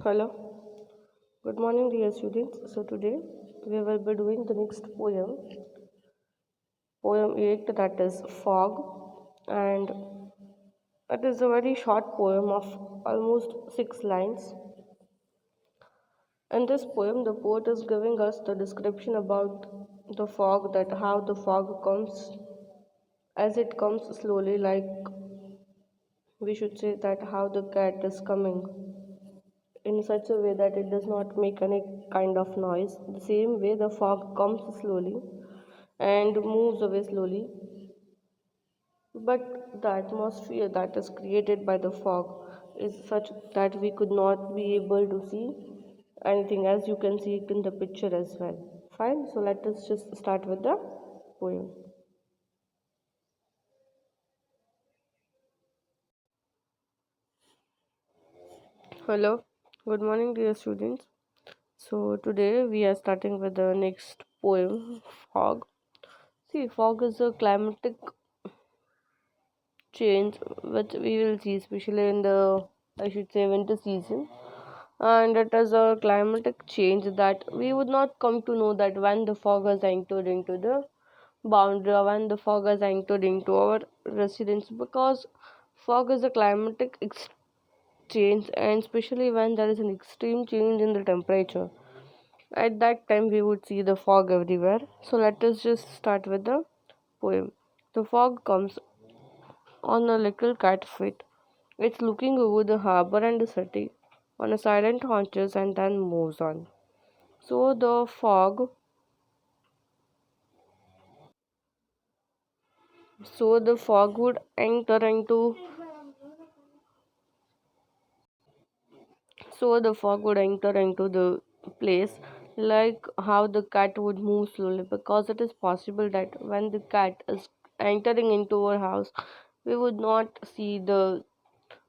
Hello, good morning, dear students. So, today we will be doing the next poem 8, that is Fog, and it is a very short poem of almost 6 lines. In this poem, the poet is giving us the description about the fog, that how the fog comes as it comes slowly, like we should say that how the cat is coming in such a way that it does not make any kind of noise. The same way the fog comes slowly and moves away slowly, but the atmosphere that is created by the fog is such that we could not be able to see anything, as you can see it in the picture as well. Fine, so let us just start with the poem. Hello, good morning, dear students. So today we are starting with the next poem, Fog. See, fog is a climatic change which we will see especially in the, I should say, winter season, and it is a climatic change that we would not come to know that when the fog has entered into the boundary, or when the fog has entered into our residence, because fog is a climatic change, and especially when there is an extreme change in the temperature, at that time we would see the fog everywhere. So let us just start with the poem. The fog comes on a little cat feet. It's looking over the harbor and the city on a silent haunches and then moves on. So the fog, so the fog would enter into, so the fog would enter into the place, like how the cat would move slowly, because it is possible that when the cat is entering into our house, we would not see the,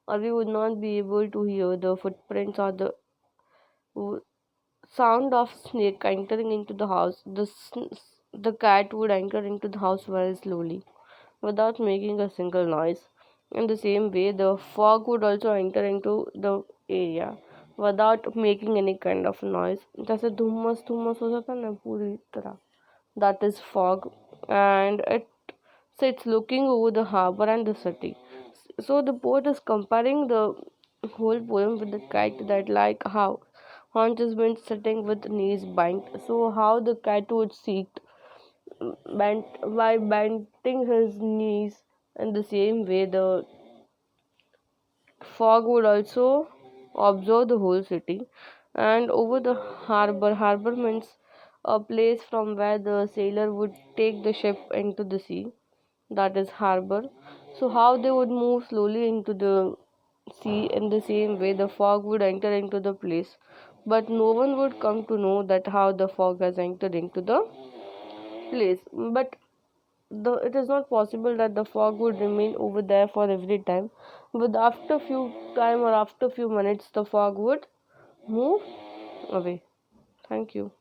or we would not be able to hear the footprints or the sound of snake entering into the house. The cat would enter into the house very slowly without making a single noise. In the same way, the fog would also enter into the area without making any kind of noise. जैसे धुम्मस धुम्मस हो जाता है ना पूरी तरह, that is fog, and it sits looking over the harbor and the city. So the poet is comparing the whole poem with the kite, that like how Hans has been sitting with knees bent. So how the cat would sit bent by bending his knees, in the same way the fog would also observe the whole city. And over the harbor, harbor means a place from where the sailor would take the ship into the sea, that is harbor. So how they would move slowly into the sea, in the same way the fog would enter into the place, but no one would come to know that how the fog has entered into the place. But it is not possible that the fog would remain over there for every time, but after few time or after few minutes the fog would move away. Thank you.